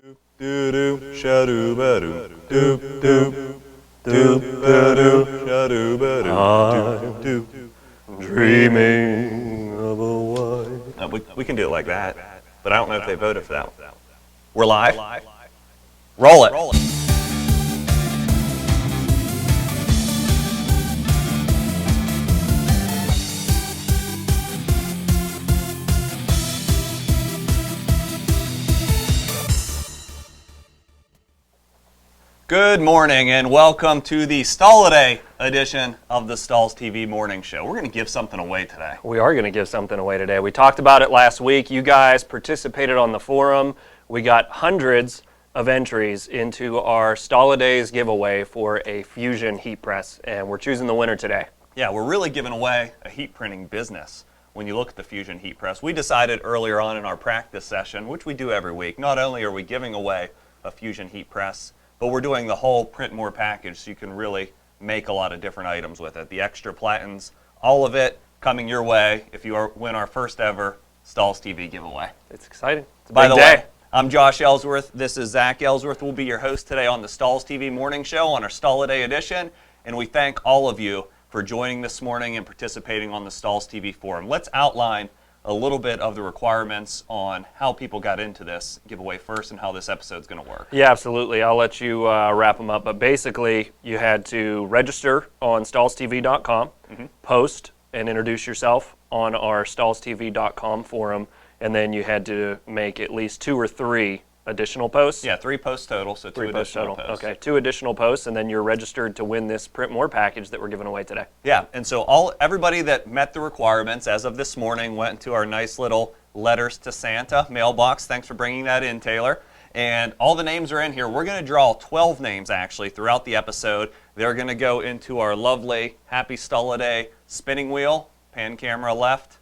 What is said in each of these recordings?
Doo-doo, shadoo-ba-doo, doop-doop, doop-ba-doo, shadoo-ba-doo, doop-doop. Dreaming of a white. We can do it like that, but I don't know if they voted for that one. We're live? Roll it. Good morning and welcome to the STAHLidays edition of the Stahls TV Morning Show. We're going to give something away today. We are going to give something away today. We talked about it last week. You guys participated on the forum. We got hundreds of entries into our STAHLidays giveaway for a Fusion heat press, and we're choosing the winner today. Yeah, we're really giving away a heat printing business when you look at the Fusion heat press. We decided earlier on in our practice session, which we do every week, not only are we giving away a Fusion heat press, but we're doing the whole print more package so you can really make a lot of different items with it. The extra platens, all of it coming your way if you win our first ever Stahls TV giveaway. It's exciting. It's a By big the day. way, I'm Josh Ellsworth. This is Zach Ellsworth. We'll be your host today on the Stahls TV Morning Show on our STAHLidays edition. And we thank all of you for joining this morning and participating on the Stahls TV forum. Let's outline a little bit of the requirements on how people got into this giveaway first and how this episode's going to work. Yeah, absolutely. I'll let you wrap them up. But basically, you had to register on stahlstv.com, post and introduce yourself on our stahlstv.com forum, and then you had to make at least 2 or 3 additional posts. Yeah, 3 posts total, so 2 additional posts. Okay, 2 additional posts, and then you're registered to win this Print More package that we're giving away today. Yeah, and so everybody that met the requirements as of this morning went into our nice little Letters to Santa mailbox. Thanks for bringing that in, Taylor. And all the names are in here. We're going to draw 12 names, actually, throughout the episode. They're going to go into our lovely Happy STAHLidays spinning wheel. Pan camera left.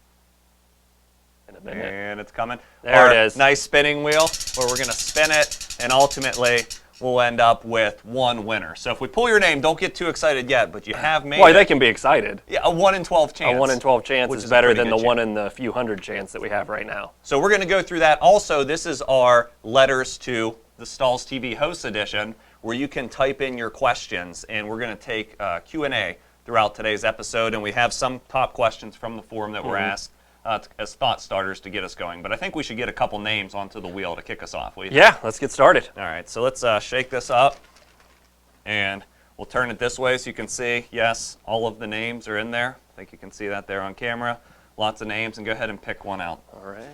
In a minute. And it's coming. There it is. Nice spinning wheel where we're going to spin it, and ultimately we'll end up with one winner. So if we pull your name, don't get too excited yet, but you have made Boy, they can be excited. Yeah, a 1 in 12 chance. A 1 in 12 chance which is is a better pretty than the good 1 chance. in the few hundred chance that we have right now. So we're going to go through that. Also, this is our Letters to the Stahls TV Host Edition, where you can type in your questions, and we're going to take Q&A throughout today's episode, and we have some top questions from the forum that were asked as thought starters to get us going. But I think we should get a couple names onto the wheel to kick us off. Will you? Yeah, let's get started. All right, so let's shake this up, and we'll turn it this way so you can see, yes, all of the names are in there. I think you can see that there on camera. Lots of names, and go ahead and pick one out. All right.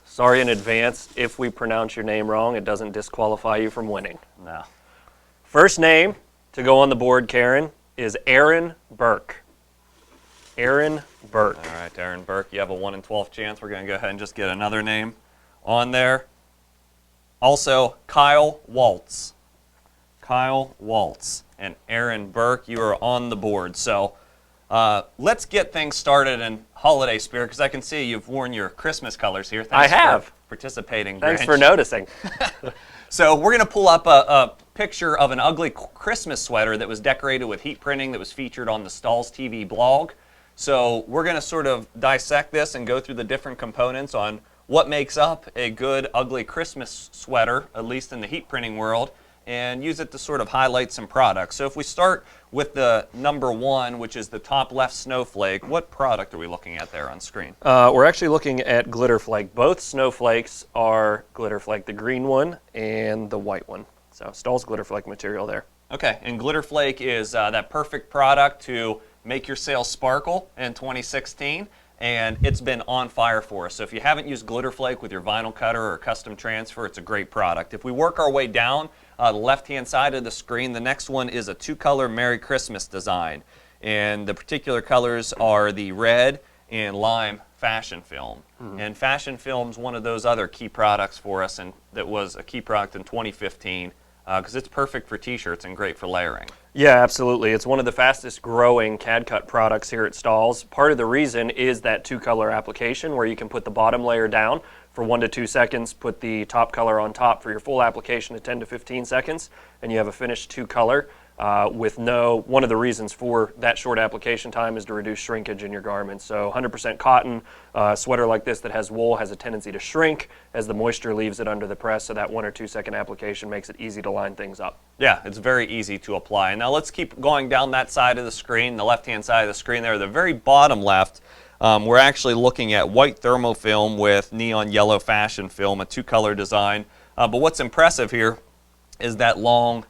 Sorry in advance if we pronounce your name wrong. It doesn't disqualify you from winning. No. First name to go on the board, Karen, is Aaron Burke. Aaron Burke. All right, Aaron Burke, you have a 1 in 12 chance. We're going to go ahead and just get another name on there. Also, Kyle Waltz. Kyle Waltz and Aaron Burke, you are on the board. So let's get things started in holiday spirit, because I can see you've worn your Christmas colors here. Thanks I have. For participating, Thanks Grinch. for noticing. So we're going to pull up a picture of an ugly Christmas sweater that was decorated with heat printing that was featured on the Stahls TV blog. So we're going to sort of dissect this and go through the different components on what makes up a good ugly Christmas sweater, at least in the heat printing world, and use it to sort of highlight some products. So if we start with the number 1, which is the top left snowflake, what product are we looking at there on screen? We're actually looking at Glitter Flake. Both snowflakes are Glitter Flake, the green one and the white one. So Stahls Glitter Flake material there. Okay, and Glitter Flake is that perfect product to make your sales sparkle in 2016, and it's been on fire for us. So if you haven't used Glitter Flake with your vinyl cutter or custom transfer, it's a great product. If we work our way down the left-hand side of the screen, the next one is a 2-color Merry Christmas design, and the particular colors are the red and lime fashion film. And fashion film's one of those other key products for us, and that was a key product in 2015. Because it's perfect for t-shirts and great for layering. Yeah, absolutely. It's one of the fastest growing CAD-CUT products here at Stahls. Part of the reason is that 2-color application where you can put the bottom layer down for 1 to 2 seconds, put the top color on top for your full application of 10 to 15 seconds, and you have a finished 2-color. one of the reasons for that short application time is to reduce shrinkage in your garments. So 100% cotton, sweater like this that has wool has a tendency to shrink as the moisture leaves it under the press, so that 1 or 2 second application makes it easy to line things up. Yeah, it's very easy to apply. Now let's keep going down that side of the screen, the left-hand side of the screen there, the very bottom left. We're actually looking at white thermofilm with neon yellow fashion film, a 2-color design. But what's impressive here is that long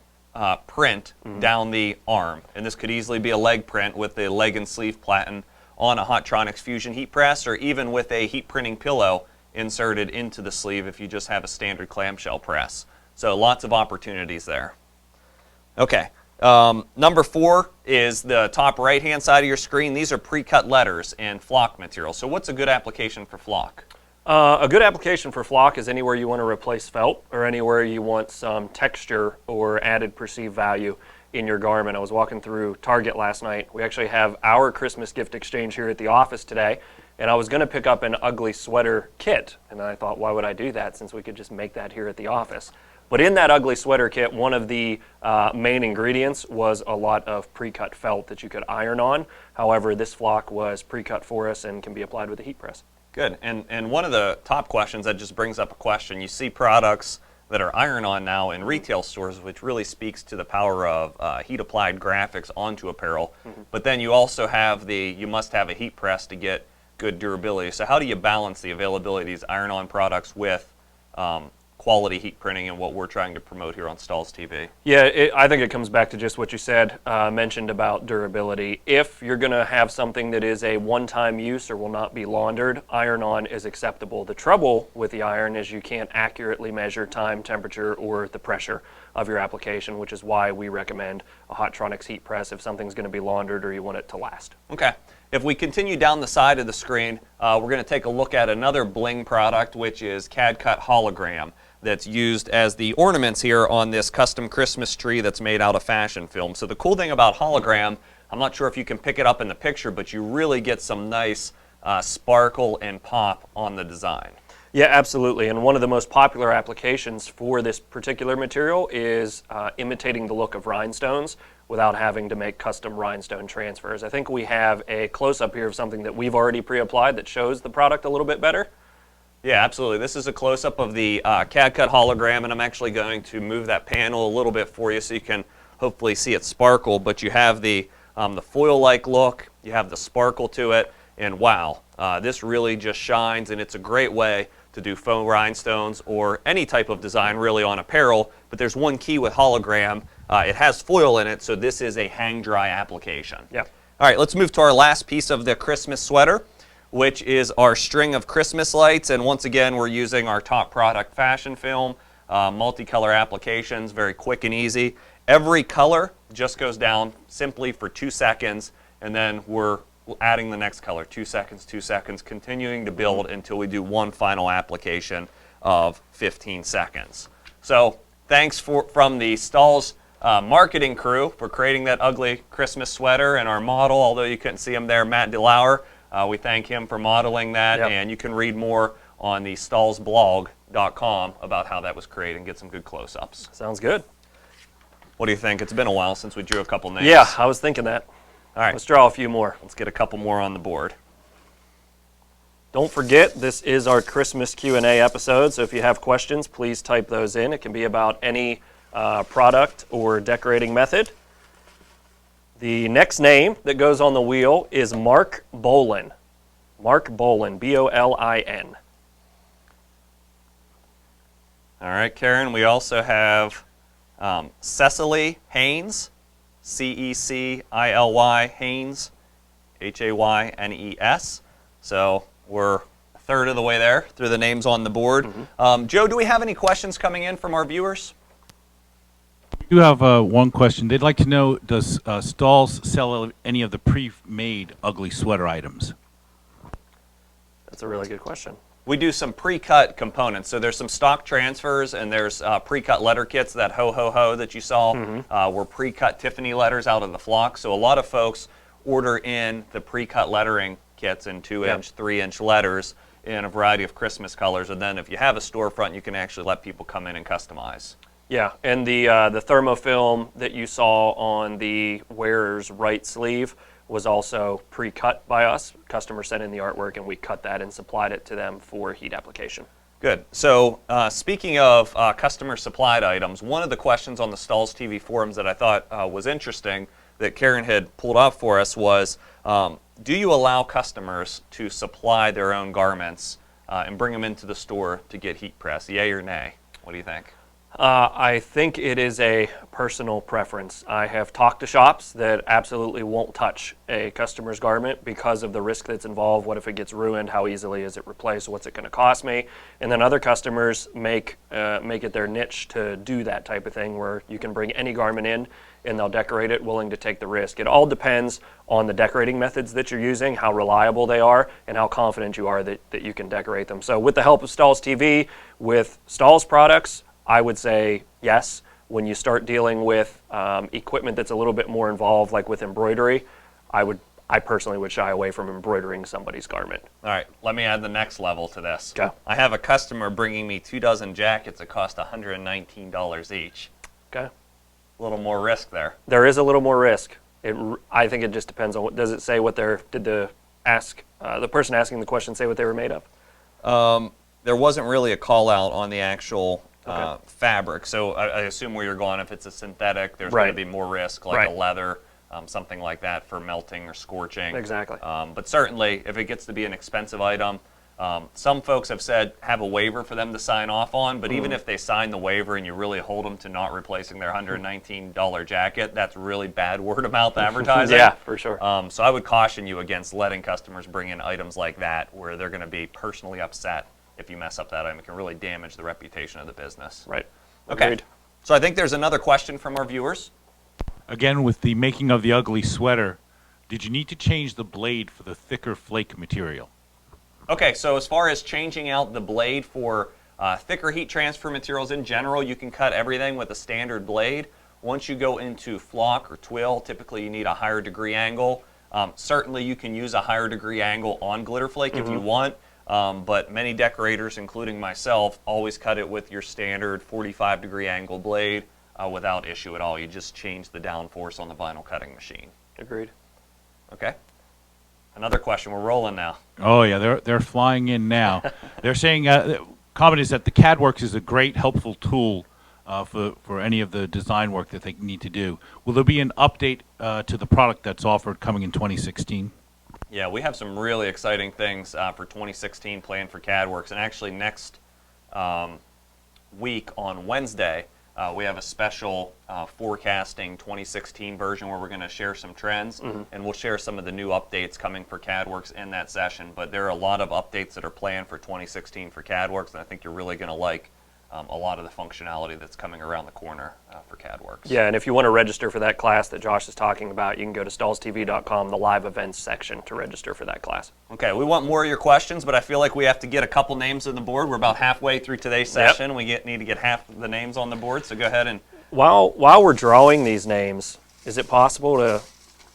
print down the arm, and this could easily be a leg print with the leg and sleeve platen on a Hotronix Fusion heat press, or even with a heat printing pillow inserted into the sleeve if you just have a standard clamshell press. So lots of opportunities there. Okay, number 4 is the top right hand side of your screen. These are pre-cut letters in flock material. So what's a good application for flock? A good application for flock is anywhere you want to replace felt or anywhere you want some texture or added perceived value in your garment. I was walking through Target last night. We actually have our Christmas gift exchange here at the office today, and I was going to pick up an ugly sweater kit, and I thought, why would I do that since we could just make that here at the office? But in that ugly sweater kit, one of the main ingredients was a lot of pre-cut felt that you could iron on. However, this flock was pre-cut for us and can be applied with a heat press. Good. And one of the top questions that just brings up a question, you see products that are iron-on now in retail stores, which really speaks to the power of heat-applied graphics onto apparel. But then you also have you must have a heat press to get good durability. So how do you balance the availability of these iron-on products with quality heat printing and what we're trying to promote here on Stahls TV? Yeah, I think it comes back to just what you said, mentioned about durability. If you're going to have something that is a one-time use or will not be laundered, iron-on is acceptable. The trouble with the iron is you can't accurately measure time, temperature, or the pressure of your application, which is why we recommend a Hotronix heat press if something's going to be laundered or you want it to last. Okay. If we continue down the side of the screen, we're going to take a look at another bling product, which is CAD-CUT Hologram, that's used as the ornaments here on this custom Christmas tree that's made out of fashion film. So the cool thing about Hologram, I'm not sure if you can pick it up in the picture, but you really get some nice sparkle and pop on the design. Yeah, absolutely. And one of the most popular applications for this particular material is imitating the look of rhinestones without having to make custom rhinestone transfers. I think we have a close-up here of something that we've already pre-applied that shows the product a little bit better. Yeah, absolutely. This is a close-up of the CAD-CUT Hologram, and I'm actually going to move that panel a little bit for you so you can hopefully see it sparkle. But you have the foil-like look, you have the sparkle to it, and wow, this really just shines, and it's a great way to do faux rhinestones or any type of design really on apparel. But there's one key with Hologram. It has foil in it, so this is a hang-dry application. Yeah. All right, let's move to our last piece of the Christmas sweater, which is our string of Christmas lights. And once again, we're using our top product fashion film, multicolor applications, very quick and easy. Every color just goes down simply for 2 seconds, and then we're adding the next color, 2 seconds, 2 seconds, continuing to build until we do one final application of 15 seconds. So thanks from the Stahls marketing crew for creating that ugly Christmas sweater, and our model, although you couldn't see him there, Matt DeLauer. We thank him for modeling that, Yep. and you can read more on the stahlsblog.com about how that was created and get some good close-ups. Sounds good. What do you think? It's been a while since we drew a couple names. Yeah, I was thinking that. All right. Let's draw a few more. Let's get a couple more on the board. Don't forget, this is our Christmas Q&A episode, so if you have questions, please type those in. It can be about any product or decorating method. The next name that goes on the wheel is Mark Bolin. Mark Bolin, B-O-L-I-N. All right, Karen, we also have Cecily Haynes, C-E-C-I-L-Y, Haynes, H-A-Y-N-E-S. So we're a third of the way there through the names on the board. Joe, do we have any questions coming in from our viewers? I do have one question. They'd like to know, does Stahls sell any of the pre-made ugly sweater items? That's a really good question. We do some pre-cut components. So there's some stock transfers, and there's pre-cut letter kits, that ho-ho-ho that you saw. Were pre-cut Tiffany letters out of the flock. So a lot of folks order in the pre-cut lettering kits in 2-inch, 3-inch letters in a variety of Christmas colors. And then if you have a storefront, you can actually let people come in and customize. Yeah, and the thermofilm that you saw on the wearer's right sleeve was also pre-cut by us. Customer sent in the artwork, and we cut that and supplied it to them for heat application. Good. So speaking of customer supplied items, one of the questions on the Stahls TV forums that I thought was interesting that Karen had pulled up for us was, do you allow customers to supply their own garments and bring them into the store to get heat press? Yay or nay? What do you think? I think it is a personal preference. I have talked to shops that absolutely won't touch a customer's garment because of the risk that's involved. What if it gets ruined? How easily is it replaced? What's it going to cost me? And then other customers make it their niche to do that type of thing where you can bring any garment in and they'll decorate it, willing to take the risk. It all depends on the decorating methods that you're using, how reliable they are, and how confident you are that you can decorate them. So with the help of Stahls TV, with Stahls products, I would say yes. When you start dealing with equipment that's a little bit more involved, like with embroidery, I personally would shy away from embroidering somebody's garment. All right, let me add the next level to this. Okay. I have a customer bringing me 2 dozen jackets that cost $119 each. Okay. A little more risk there. There is a little more risk. I think it just depends on does it say what did the person asking the question say what they were made of? There wasn't really a call out on the actual Okay. fabric, so I assume where you're going, if it's a synthetic, there's Right. going to be more risk, like Right. a leather, something like that for melting or scorching. Exactly. But certainly, if it gets to be an expensive item, some folks have said have a waiver for them to sign off on, but even if they sign the waiver and you really hold them to not replacing their $119 jacket, that's really bad word of mouth advertising. Yeah, for sure. So I would caution you against letting customers bring in items like that where they're going to be personally upset if you mess up that item. It can really damage the reputation of the business. Right. Okay. Agreed. So I think there's another question from our viewers. Again, with the making of the ugly sweater, did you need to change the blade for the thicker flake material? Okay, so as far as changing out the blade for thicker heat transfer materials in general, you can cut everything with a standard blade. Once you go into flock or twill, typically you need a higher degree angle. Certainly you can use a higher degree angle on glitter flake if you want, but many decorators, including myself, always cut it with your standard 45 degree angle blade without issue at all. You just change the downforce on the vinyl cutting machine. Agreed. Okay. Another question. We're rolling now. Oh yeah, they're flying in now. They're saying comment is that the CAD-Works is a great helpful tool for any of the design work that they need to do. Will there be an update to the product that's offered coming in 2016? Yeah, we have some really exciting things for 2016 planned for CAD-Works, and actually next week on Wednesday, we have a special forecasting 2016 version where we're going to share some trends, and we'll share some of the new updates coming for CAD-Works in that session. But there are a lot of updates that are planned for 2016 for CAD-Works, and I think you're really going to like a lot of the functionality that's coming around the corner for CAD-Works. Yeah, and if you want to register for that class that Josh is talking about, you can go to stahlstv.com, the live events section, to register for that class. Okay, we want more of your questions, but I feel like we have to get a couple names on the board. We're about halfway through today's session. We need to get half the names on the board, so go ahead and... While we're drawing these names, is it possible to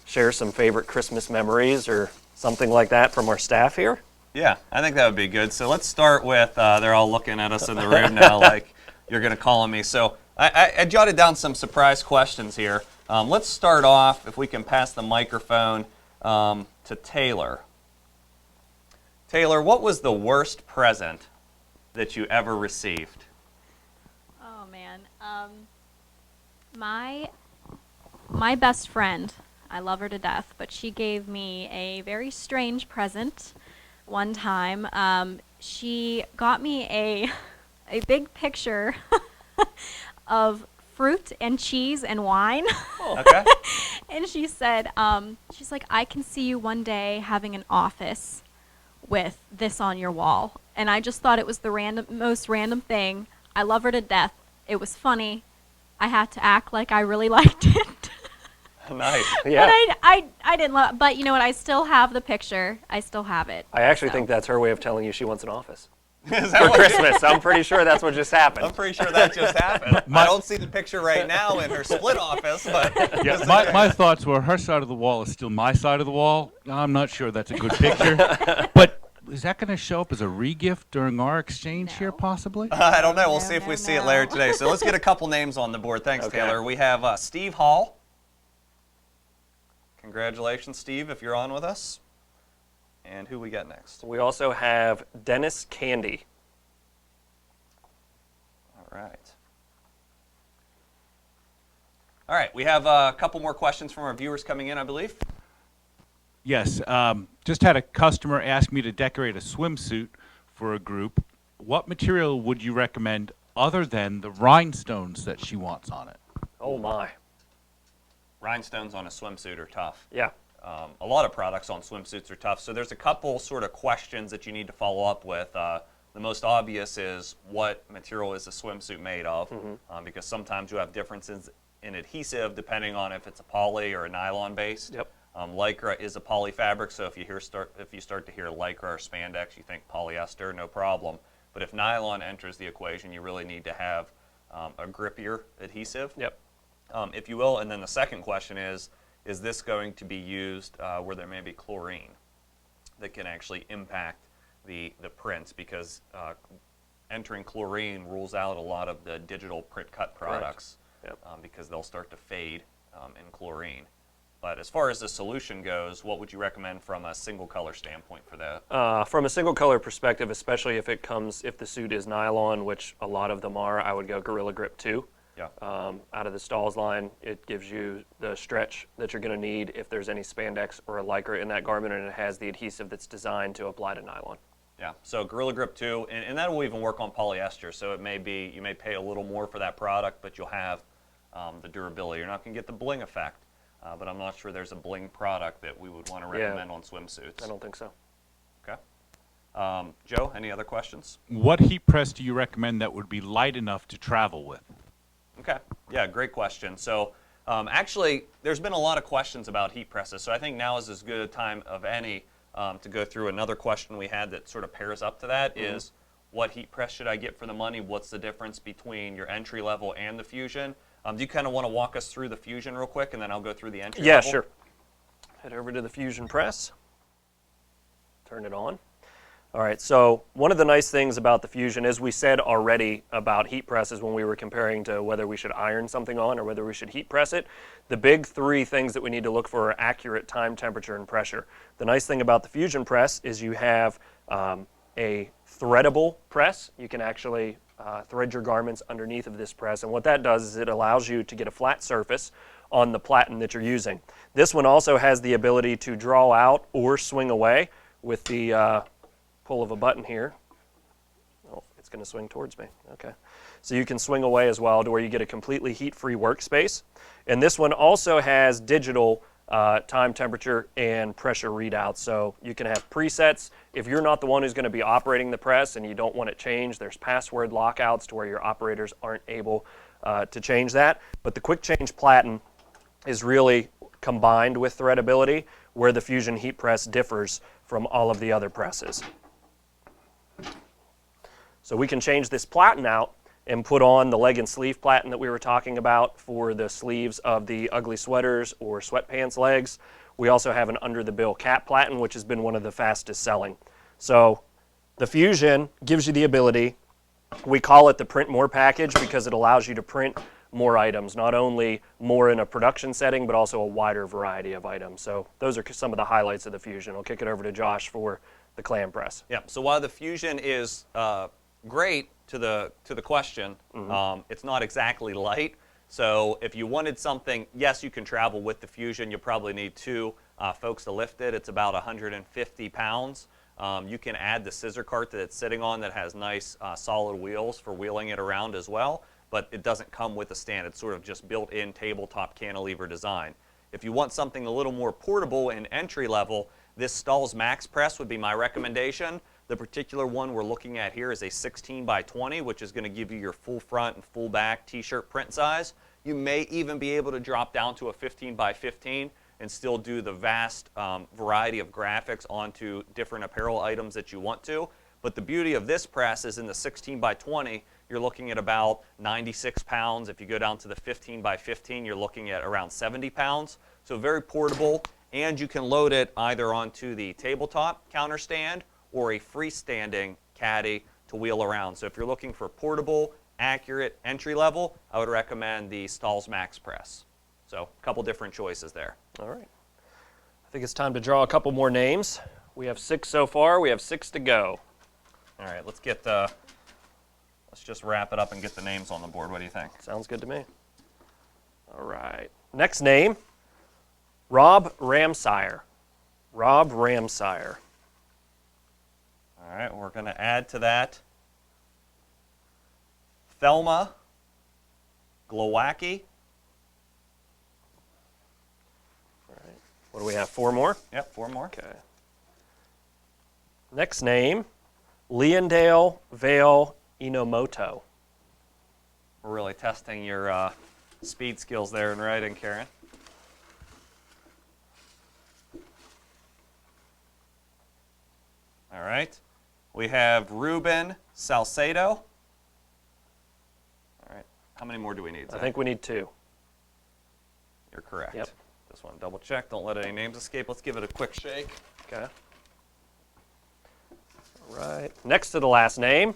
share some favorite Christmas memories or something like that from our staff here? Yeah, I think that would be good. So let's start with, they're all looking at us in the room now like you're going to call on me. So I jotted down some surprise questions here. Let's start off, if we can pass the microphone to Taylor. Taylor, what was the worst present that you ever received? Oh man, my best friend, I love her to death, but she gave me a very strange present one time. She got me a big picture of fruit and cheese and wine. Okay. And she said, she's like, I can see you one day having an office with this on your wall. And I just thought it was the most random thing. I love her to death. It was funny. I had to act like I really liked it. Nice. Yeah. But I didn't love, but you know what? I still have the picture. I still have it. I actually So. think that's her way of telling you she wants an office Is that for what- Christmas. I'm pretty sure that's what just happened. I'm pretty sure that just happened. I don't see the picture right now in her split office, but... Yeah, my thoughts were her side of the wall is still my side of the wall. I'm not sure that's a good picture. But is that going to show up as a regift during our exchange here, No. possibly? I don't know. We'll No, see if we no, see it no. later today. So let's get a couple names on the board. Thanks, Okay. Taylor. We have Steve Hall. Congratulations, Steve, if you're on with us. And who we got next? We also have Dennis Candy. All right. All right, we have a couple more questions from our viewers coming in, I believe. Yes. Just had a customer ask me to decorate a swimsuit for a group. What material would you recommend other than the rhinestones that she wants on it? Oh my. Rhinestones on a swimsuit are tough. Yeah. A lot of products on swimsuits are tough. So there's a couple sort of questions that you need to follow up with. The most obvious is what material is a swimsuit made of, because sometimes you have differences in adhesive depending on if it's a poly or a nylon based. Yep. Lycra is a poly fabric, so if you start to hear lycra or spandex, you think polyester, no problem. But if nylon enters the equation, you really need to have a grippier adhesive, Yep. if you will. And then the second question is this going to be used where there may be chlorine that can actually impact the prints, because entering chlorine rules out a lot of the digital print cut products. Yep. Because they'll start to fade in chlorine. But as far as the solution goes, what would you recommend from a single color standpoint for that? From a single color perspective, especially if the suit is nylon, which a lot of them are, I would go Gorilla Grip 2. Yeah. Out of the Stahls line, it gives you the stretch that you're going to need if there's any spandex or a lycra in that garment, and it has the adhesive that's designed to apply to nylon. Yeah, so Gorilla Grip 2, and that will even work on polyester, so it may be, you may pay a little more for that product, but you'll have the durability. You're not going to get the bling effect, but I'm not sure there's a bling product that we would want to recommend on swimsuits. I don't think so. Okay. Joe, any other questions? What heat press do you recommend that would be light enough to travel with? Okay, yeah, great question. So actually, there's been a lot of questions about heat presses, so I think now is as good a time of any to go through another question we had that sort of pairs up to that is, what heat press should I get for the money? What's the difference between your entry level and the Fusion? Do you kind of want to walk us through the Fusion real quick, and then I'll go through the entry Yeah, level? sure. Head over to the Fusion press. Turn it on. All right, so one of the nice things about the Fusion, as we said already about heat presses when we were comparing to whether we should iron something on or whether we should heat press it, the big three things that we need to look for are accurate time, temperature, and pressure. The nice thing about the Fusion press is you have a threadable press. You can actually thread your garments underneath of this press, and what that does is it allows you to get a flat surface on the platen that you're using. This one also has the ability to draw out or swing away with the pull of a button here. Oh, it's going to swing towards me. Okay. So you can swing away as well to where you get a completely heat-free workspace. And this one also has digital time, temperature, and pressure readouts. So you can have presets. If you're not the one who's going to be operating the press and you don't want it changed, there's password lockouts to where your operators aren't able to change that. But the quick change platen is really combined with threadability, where the Fusion heat press differs from all of the other presses. So we can change this platen out and put on the leg and sleeve platen that we were talking about for the sleeves of the ugly sweaters or sweatpants legs. We also have an under the bill cap platen, which has been one of the fastest selling. So the Fusion gives you the ability, we call it the print more package because it allows you to print more items, not only more in a production setting, but also a wider variety of items. So those are some of the highlights of the Fusion. I'll kick it over to Josh for the clam press. Yeah, so while the Fusion is great to the question, it's not exactly light. So if you wanted something, yes, you can travel with the Fusion. You'll probably need two folks to lift it. It's about 150 pounds. You can add the scissor cart that it's sitting on that has nice solid wheels for wheeling it around as well, but it doesn't come with a stand. It's sort of just built-in tabletop cantilever design. If you want something a little more portable and entry level, this Stahls Max Press would be my recommendation. The particular one we're looking at here is a 16 by 20, which is going to give you your full front and full back t-shirt print size. You may even be able to drop down to a 15 by 15 and still do the vast variety of graphics onto different apparel items that you want to. But the beauty of this press is in the 16 by 20, you're looking at about 96 pounds. If you go down to the 15 by 15, you're looking at around 70 pounds. So very portable, and you can load it either onto the tabletop counter stand or a freestanding caddy to wheel around. So if you're looking for portable, accurate, entry level, I would recommend the Stahls Max Press. So a couple different choices there. All right. I think it's time to draw a couple more names. We have 6 so far. We have 6 to go. All right, let's just wrap it up and get the names on the board. What do you think? Sounds good to me. All right. Next name, Rob Ramsire. Rob Ramsire. All right, we're going to add to that Thelma Glowacki. All right. What do we have? 4 more? Yep, 4 more. Okay. Next name, Leondale Vale Inomoto. We're really testing your speed skills there in writing, Karen. All right. We have Ruben Salcedo. All right. How many more do we need, I Zach? think we need 2. You're correct. Yep. Just want to double check. Don't let any names escape. Let's give it a quick shake. Okay. All right. Next to the last name,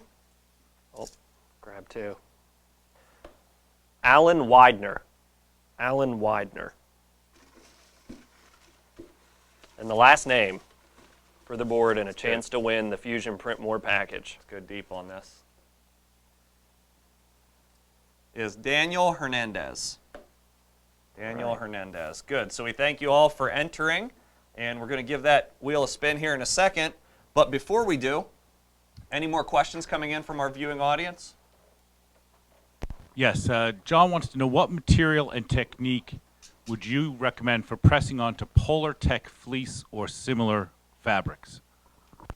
oh, grab 2. Alan Widener. Alan Widener. And the last name for the board and a chance to win the Fusion Print More package. Let's go deep on this. Is Daniel Hernandez. Daniel Hernandez. Good. So we thank you all for entering, and we're going to give that wheel a spin here in a second. But before we do, any more questions coming in from our viewing audience? Yes, John wants to know what material and technique would you recommend for pressing onto Polartec Fleece or similar fabrics?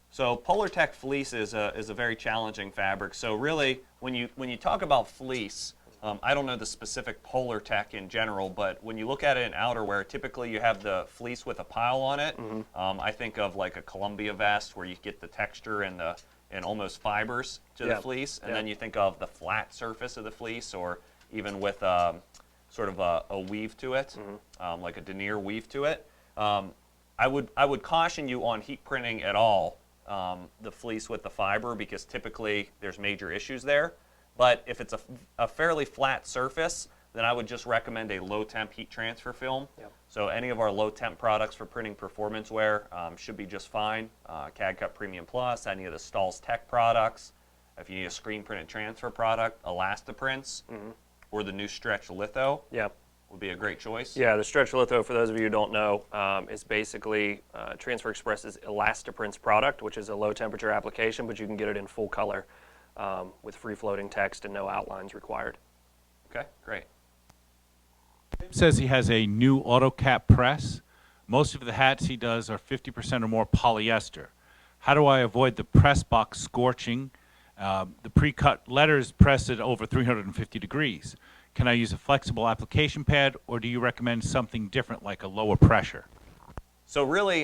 So Polartec Fleece is a very challenging fabric. So really, when you talk about fleece, I don't know the specific Polartec in general, but when you look at it in outerwear, typically you have the fleece with a pile on it. I think of like a Columbia vest where you get the texture and almost fibers to the fleece, and then you think of the flat surface of the fleece, or even with sort of a weave to it, like a denier weave to it. I would caution you on heat printing at all the fleece with the fiber, because typically there's major issues there. But if it's a fairly flat surface, then I would just recommend a low temp heat transfer film. Yep. So any of our low temp products for printing performance wear should be just fine. CAD-CUT Premium Plus, any of the Stahls Tech products. If you need a screen print and transfer product, Elastiprints, or the new Stretch Litho would be a great choice. Yeah, the Stretch Litho, for those of you who don't know, is basically Transfer Express's Elastiprints product, which is a low temperature application, but you can get it in full color with free floating text and no outlines required. Okay, great. Says he has a new AutoCap press. Most of the hats he does are 50% or more polyester. How do I avoid the press box scorching? The pre-cut letters press at over 350 degrees. Can I use a flexible application pad, or do you recommend something different like a lower pressure? So really,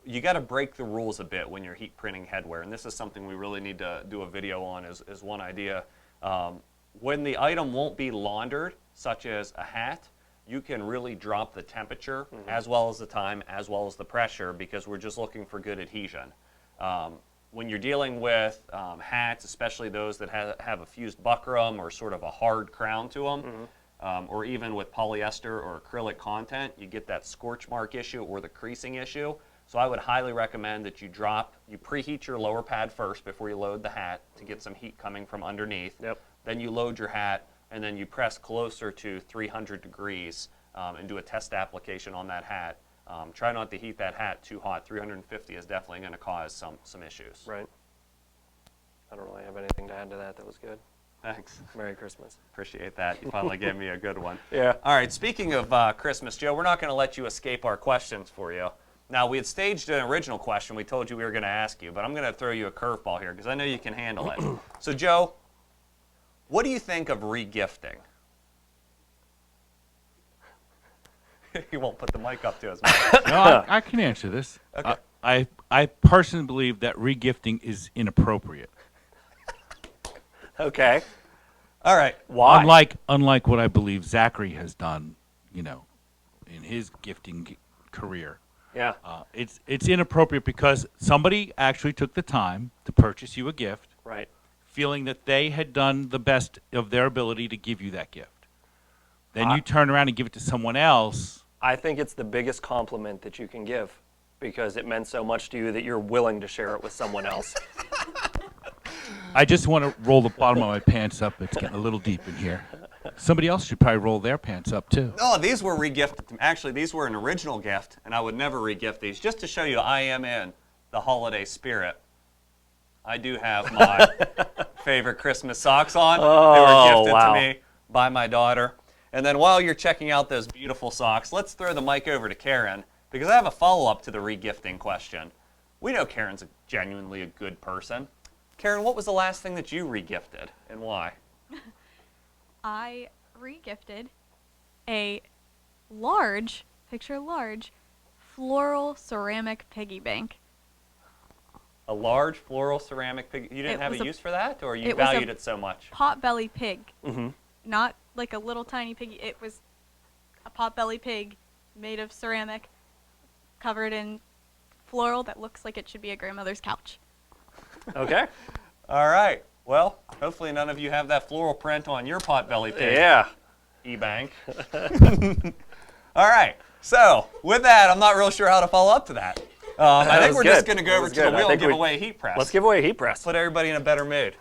you got to break the rules a bit when you're heat printing headwear, and this is something we really need to do a video on is one idea. When the item won't be laundered, such as a hat, you can really drop the temperature as well as the time, as well as the pressure, because we're just looking for good adhesion. When you're dealing with hats, especially those that have a fused buckram or sort of a hard crown to them, or even with polyester or acrylic content, you get that scorch mark issue or the creasing issue. So I would highly recommend that you preheat your lower pad first before you load the hat to get some heat coming from underneath. Yep. Then you load your hat, and then you press closer to 300 degrees and do a test application on that hat. Try not to heat that hat too hot. 350 is definitely going to cause some issues. Right. I don't really have anything to add to that. That was good. Thanks. Merry Christmas. Appreciate that. You finally gave me a good one. Yeah. All right, speaking of Christmas, Joe, we're not going to let you escape our questions for you. Now, we had staged an original question we told you we were going to ask you, but I'm going to throw you a curveball here because I know you can handle it. So, Joe, what do you think of regifting? You won't put the mic up to us. No, I can answer this. Okay. I personally believe that regifting is inappropriate. Okay. All right. Why? Unlike what I believe Zachary has done, in his gifting career. Yeah. It's inappropriate because somebody actually took the time to purchase you a gift, Right. feeling that they had done the best of their ability to give you that gift. Then I- you turn around and give it to someone else. I think it's the biggest compliment that you can give because it meant so much to you that you're willing to share it with someone else. I just want to roll the bottom of my pants up. It's getting a little deep in here. Somebody else should probably roll their pants up too. Oh, these were regifted. Actually, these were an original gift, and I would never regift these. Just to show you I am in the holiday spirit, I do have my favorite Christmas socks on. They were gifted wow. to me by my daughter. And then while you're checking out those beautiful socks, let's throw the mic over to Karen, because I have a follow-up to the regifting question. We know Karen's genuinely a good person. Karen, what was the last thing that you regifted, and why? I regifted a large, picture large, floral ceramic piggy bank. A large floral ceramic pig. You didn't It have was a a- use for that, or you it was a- valued it so much? Potbelly pig. Mm-hmm. Not like a little tiny piggy. It was a potbelly pig made of ceramic, covered in floral that looks like it should be a grandmother's couch. Okay. All right. Well, hopefully none of you have that floral print on your potbelly pig. Yeah. E-bank. All right. So with that, I'm not real sure how to follow up to that. I That think was we're good. just going to go That over was to the good. I wheel and think give we- away a heat press. Let's give away a heat press. Put everybody in a better mood.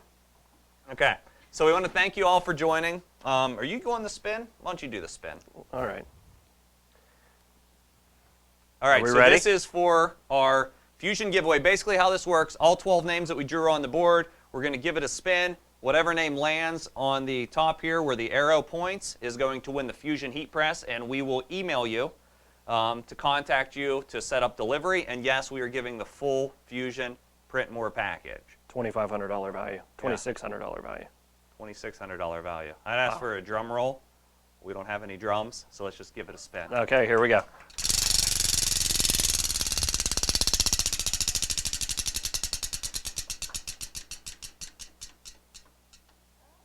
Okay. So we want to thank you all for joining. Are you going to spin? Why don't you do the spin? All right. All right, we so ready? this is for our Fusion giveaway. Basically how this works, all 12 names that we drew on the board, we're going to give it a spin. Whatever name lands on the top here where the arrow points is going to win the Fusion heat press, and we will email you to contact you to set up delivery. And yes, we are giving the full Fusion Print More package. $2,500 value. $2,600 value. $2,600 value. I'd ask for a drum roll. We don't have any drums, so let's just give it a spin. Okay, here we go.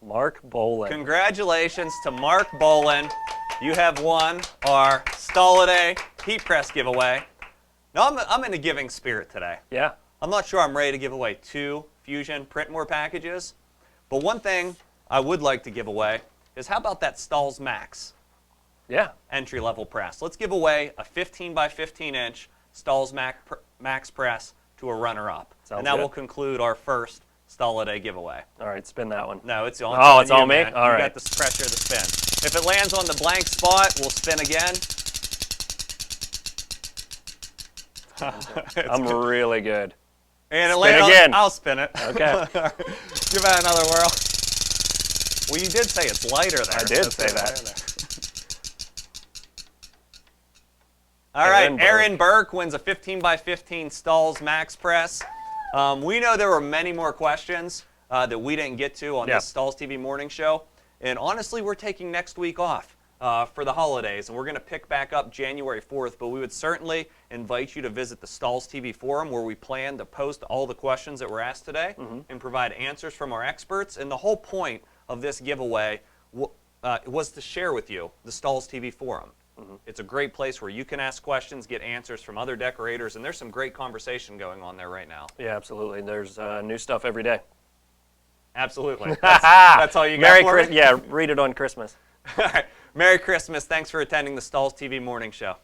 Mark Bolin. Congratulations to Mark Bolin. You have won our STAHLidays heat press giveaway. Now, I'm in a giving spirit today. Yeah. I'm not sure I'm ready to give away 2 Fusion Print More packages, but one thing I would like to give away is how about that Stahls Max Yeah. entry-level press? Let's give away a 15 by 15 inch Stahls Max press to a runner-up. Sounds And that good. will conclude our first STAHLidays giveaway. All right, spin that one. No, it's on. Oh, it's you, on me? man. All you right. got the pressure of the spin. If it lands on the blank spot, we'll spin again. I'm really good. And it Spin landed again. I'll spin it. Okay. Give that another whirl. Well, you did say it's lighter there. I did That's say it, that. lighter there. All right, Aaron Burke. Aaron Burke wins a 15 by 15 Stahls Max press. We know there were many more questions that we didn't get to on Yeah. this Stahls TV morning show. And honestly, we're taking next week off for the holidays, and we're going to pick back up January 4th. But we would certainly invite you to visit the Stahls TV forum, where we plan to post all the questions that were asked today and provide answers from our experts. And the whole point of this giveaway was to share with you the Stahls TV forum. It's a great place where you can ask questions, get answers from other decorators, and there's some great conversation going on there right now. Yeah, absolutely. There's new stuff every day. Absolutely. That's all you got Merry for Christmas. me? Yeah, read it on Christmas. All right. Merry Christmas. Thanks for attending the Stahls TV morning show.